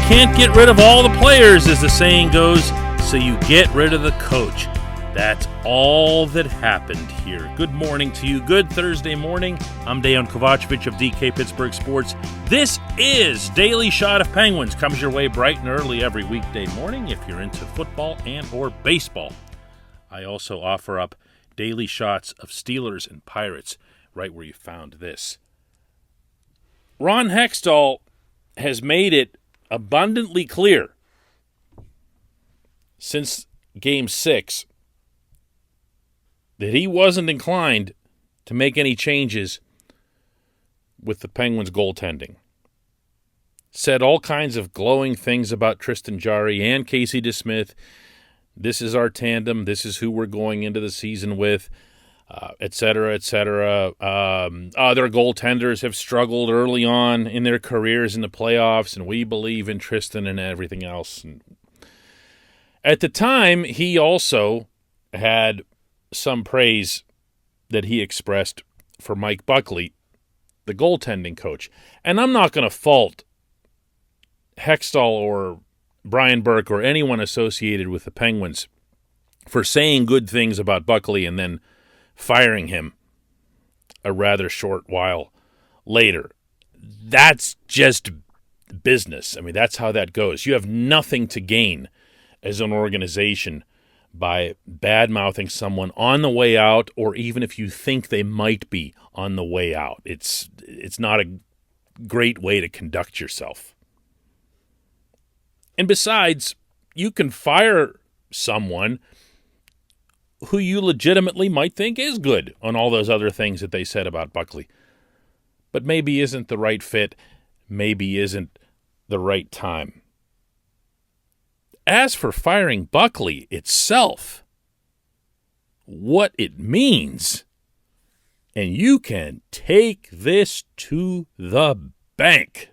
can't get rid of all the players, as the saying goes, so you get rid of the coach. That's all that happened here. Good morning to you. Good Thursday morning. I'm Dejan Kovacevic of DK Pittsburgh Sports. This is Daily Shot of Penguins. Comes your way bright and early every weekday morning if you're into football and or baseball. I also offer up daily shots of Steelers and Pirates right where you found this. Ron Hextall has made it abundantly clear since Game 6 that he wasn't inclined to make any changes with the Penguins' goaltending. Said all kinds of glowing things about Tristan Jarry and Casey DeSmith. This is our tandem. This is who we're going into the season with, et cetera, et cetera. Other goaltenders have struggled early on in their careers in the playoffs, and we believe in Tristan and everything else. And at the time, he also had some praise that he expressed for Mike Buckley, the goaltending coach. And I'm not going to fault Hextall or Brian Burke or anyone associated with the Penguins for saying good things about Buckley and then firing him a rather short while later. That's just business. I mean, that's how that goes. You have nothing to gain as an organization by bad-mouthing someone on the way out, or even if you think they might be on the way out. It's not a great way to conduct yourself. And besides, you can fire someone who you legitimately might think is good on all those other things that they said about Buckley, but maybe isn't the right fit, maybe isn't the right time. As for firing Buckley itself, what it means, and you can take this to the bank,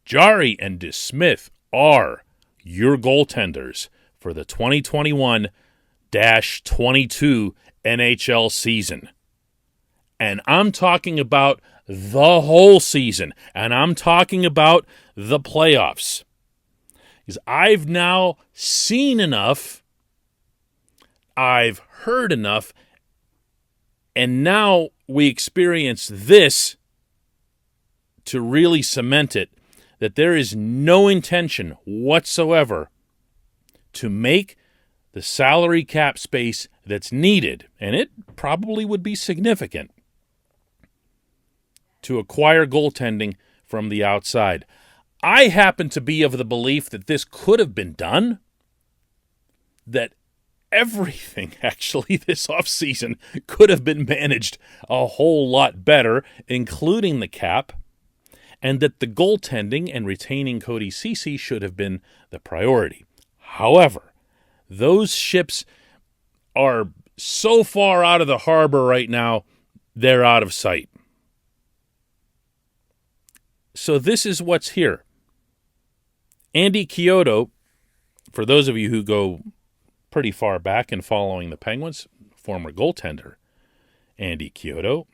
Jarry and DeSmith are your goaltenders for the 2021-22 NHL season. And I'm talking about the whole season, and I'm talking about the playoffs. Because I've now seen enough, I've heard enough, and now we experience this to really cement it, that there is no intention whatsoever to make the salary cap space that's needed, and it probably would be significant, to acquire goaltending from the outside. I happen to be of the belief that this could have been done, that everything actually this offseason could have been managed a whole lot better, including the cap, and that the goaltending and retaining Cody Ceci should have been the priority. However, those ships are so far out of the harbor right now, they're out of sight. So this is what's here. Andy Chiodo, for those of you who go pretty far back in following the Penguins, former goaltender Andy Chiodo,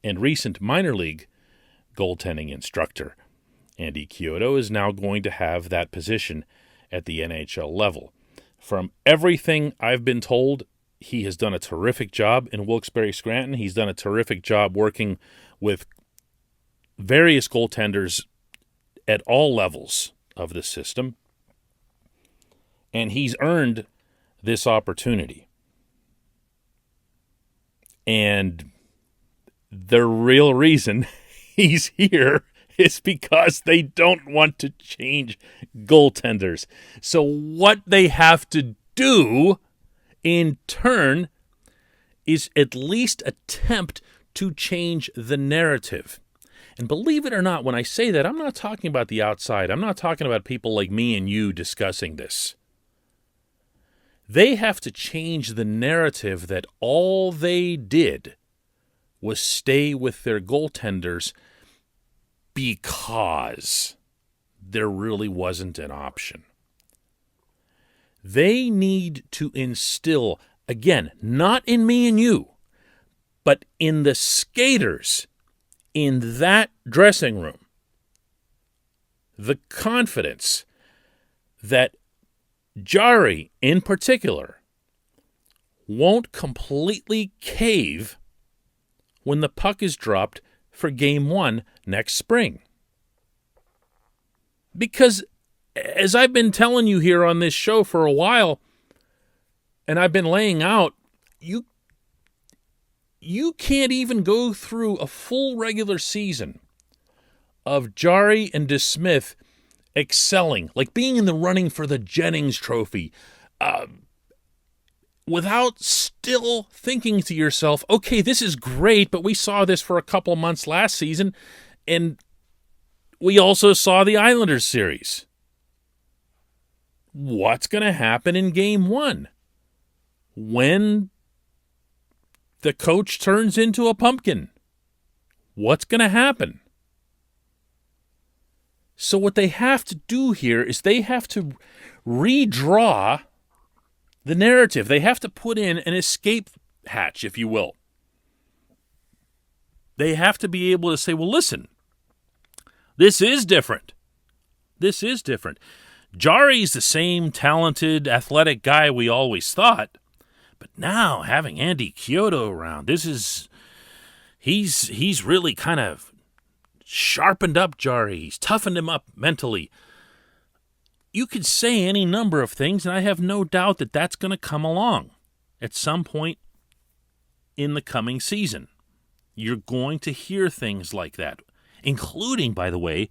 and recent minor league goaltending instructor Andy Chiodo, is now going to have that position at the NHL level. From everything I've been told, he has done a terrific job in Wilkes-Barre Scranton. He's done a terrific job working with various goaltenders at all levels of the system, and he's earned this opportunity. And the real reason he's here is because they don't want to change goaltenders. So what they have to do in turn is at least attempt to change the narrative. And believe it or not, when I say that, I'm not talking about the outside. I'm not talking about people like me and you discussing this. They have to change the narrative that all they did was stay with their goaltenders because there really wasn't an option. They need to instill, again, not in me and you, but in the skaters in that dressing room, the confidence that Jari, in particular, won't completely cave when the puck is dropped for Game 1 next spring. Because, as I've been telling you here on this show for a while, and I've been laying out, you can't even go through a full regular season of Jari and DeSmith excelling, like being in the running for the Jennings Trophy, without still thinking to yourself, okay, this is great, but we saw this for a couple months last season, and we also saw the Islanders series. What's going to happen in Game 1 when the coach turns into a pumpkin? What's going to happen? So what they have to do here is they have to redraw the narrative. They have to put in an escape hatch, if you will. They have to be able to say, well, listen, this is different. This is different. Jari's the same talented, athletic guy we always thought, but now having Andy Chiodo around, he's really kind of sharpened up Jari. He's toughened him up mentally. You could say any number of things, and I have no doubt that that's going to come along at some point in the coming season. You're going to hear things like that, including, by the way,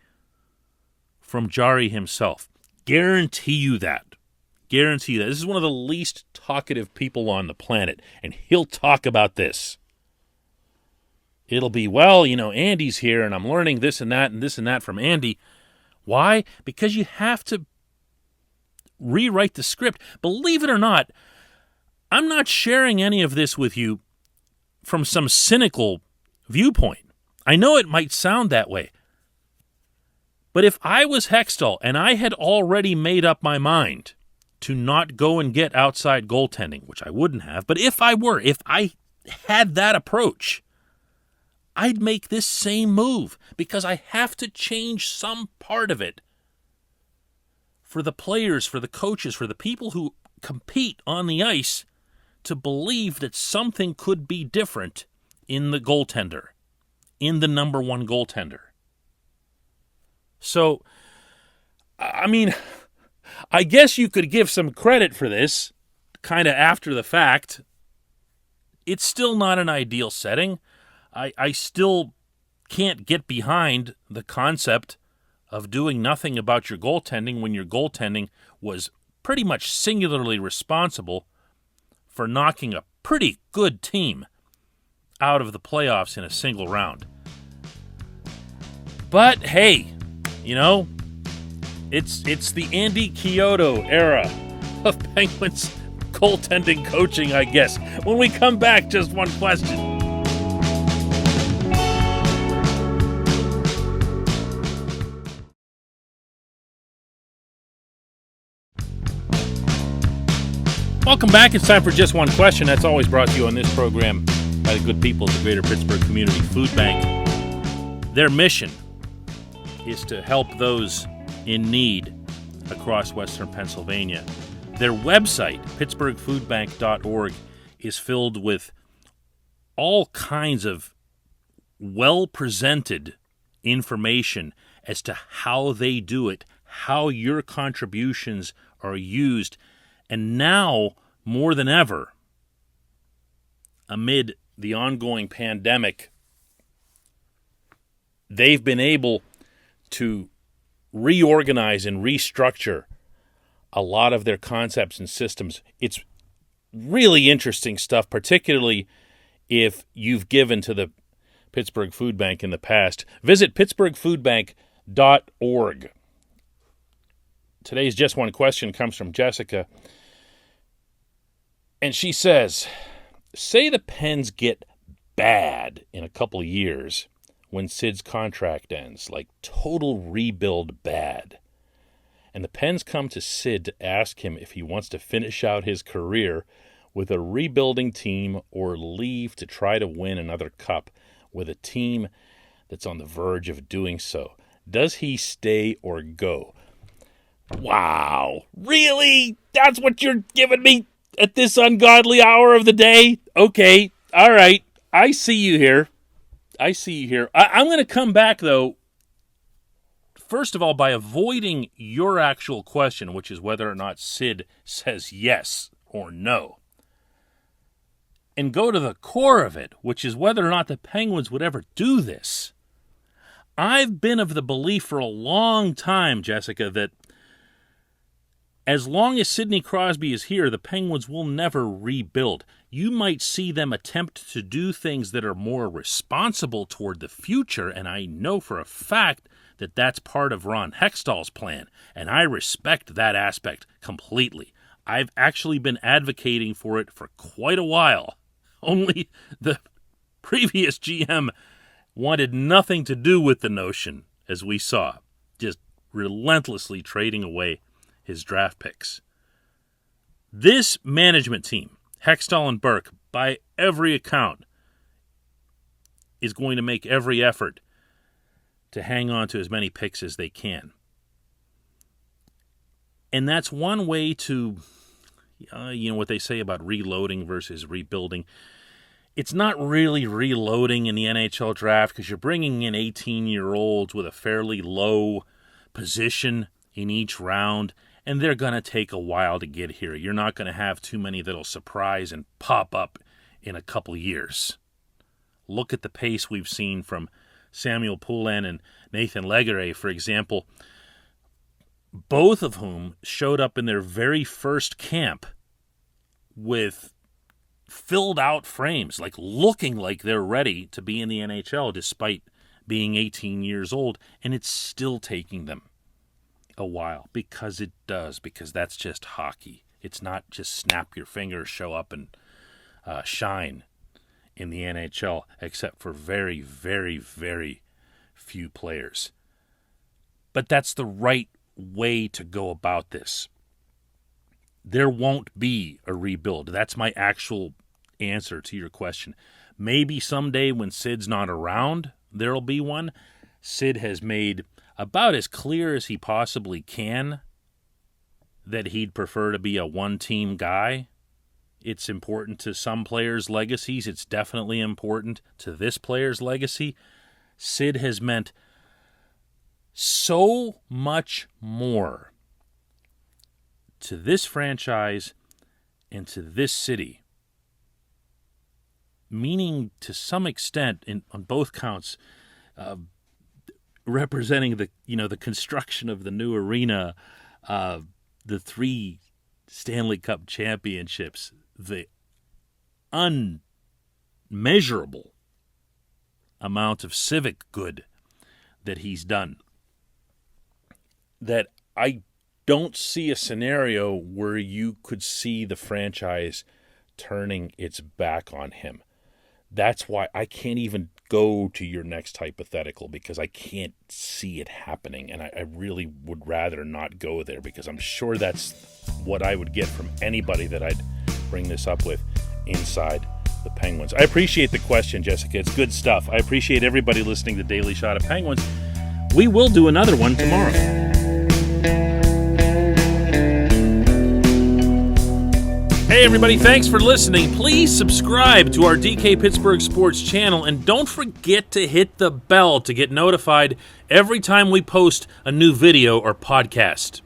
from Jari himself. Guarantee you that. Guarantee that. This is one of the least talkative people on the planet, and he'll talk about this. It'll be, well, Andy's here, and I'm learning this and that from Andy. Why? Because you have to rewrite the script. Believe it or not, I'm not sharing any of this with you from some cynical viewpoint. I know it might sound that way. But if I was Hextall and I had already made up my mind to not go and get outside goaltending, which I wouldn't have, but if I had that approach, I'd make this same move because I have to change some part of it for the players, for the coaches, for the people who compete on the ice to believe that something could be different in the goaltender, in the number one goaltender. So, I guess you could give some credit for this, kind of after the fact. It's still not an ideal setting. I still can't get behind the concept of doing nothing about your goaltending when your goaltending was pretty much singularly responsible for knocking a pretty good team out of the playoffs in a single round. But hey, it's the Andy Chiodo era of Penguins goaltending coaching, I guess. When we come back, just one question. Welcome back. It's time for Just One Question. That's always brought to you on this program by the good people at the Greater Pittsburgh Community Food Bank. Their mission is to help those in need across Western Pennsylvania. Their website, pittsburghfoodbank.org, is filled with all kinds of well-presented information as to how they do it, how your contributions are used. And now, more than ever, amid the ongoing pandemic, they've been able to reorganize and restructure a lot of their concepts and systems. It's really interesting stuff, particularly if you've given to the Pittsburgh Food Bank in the past. Visit pittsburghfoodbank.org. Today's Just One Question comes from Jessica. And she says, say the Pens get bad in a couple of years when Sid's contract ends, like total rebuild bad. And the Pens come to Sid to ask him if he wants to finish out his career with a rebuilding team or leave to try to win another cup with a team that's on the verge of doing so. Does he stay or go? Wow. Really? That's what you're giving me at this ungodly hour of the day? Okay. All right. I see you here. I'm going to come back, though, first of all, by avoiding your actual question, which is whether or not Sid says yes or no, and go to the core of it, which is whether or not the Penguins would ever do this. I've been of the belief for a long time, Jessica, that as long as Sidney Crosby is here, the Penguins will never rebuild. You might see them attempt to do things that are more responsible toward the future, and I know for a fact that that's part of Ron Hextall's plan, and I respect that aspect completely. I've actually been advocating for it for quite a while. Only the previous GM wanted nothing to do with the notion, as we saw, just relentlessly trading away his draft picks. This management team, Hextall and Burke, by every account, is going to make every effort to hang on to as many picks as they can. And that's one way to, what they say about reloading versus rebuilding. It's not really reloading in the NHL draft because you're bringing in 18-year-olds with a fairly low position in each round, and they're going to take a while to get here. You're not going to have too many that'll surprise and pop up in a couple years. Look at the pace we've seen from Samuel Poulin and Nathan Legare, for example, both of whom showed up in their very first camp with filled-out frames, like looking like they're ready to be in the NHL despite being 18 years old, and it's still taking them a while because it does, because that's just hockey. It's not just snap your fingers, show up, and shine in the NHL, except for very, very, very few players. But that's the right way to go about this. There won't be a rebuild. That's my actual answer to your question. Maybe someday when Sid's not around, there'll be one. Sid has made about as clear as he possibly can that he'd prefer to be a one-team guy. It's important to some players' legacies. It's definitely important to this player's legacy. Sid has meant so much more to this franchise and to this city, meaning to some extent, on both counts, representing the construction of the new arena, the 3 Stanley Cup championships, the unmeasurable amount of civic good that he's done, that I don't see a scenario where you could see the franchise turning its back on him. That's why I can't even go to your next hypothetical, because I can't see it happening, and I really would rather not go there, because I'm sure that's what I would get from anybody that I'd bring this up with inside the Penguins. I appreciate the question, Jessica. It's good stuff. I appreciate everybody listening to Daily Shot of Penguins. We will do another one tomorrow. Hey everybody, thanks for listening. Please subscribe to our DK Pittsburgh Sports channel, and don't forget to hit the bell to get notified every time we post a new video or podcast.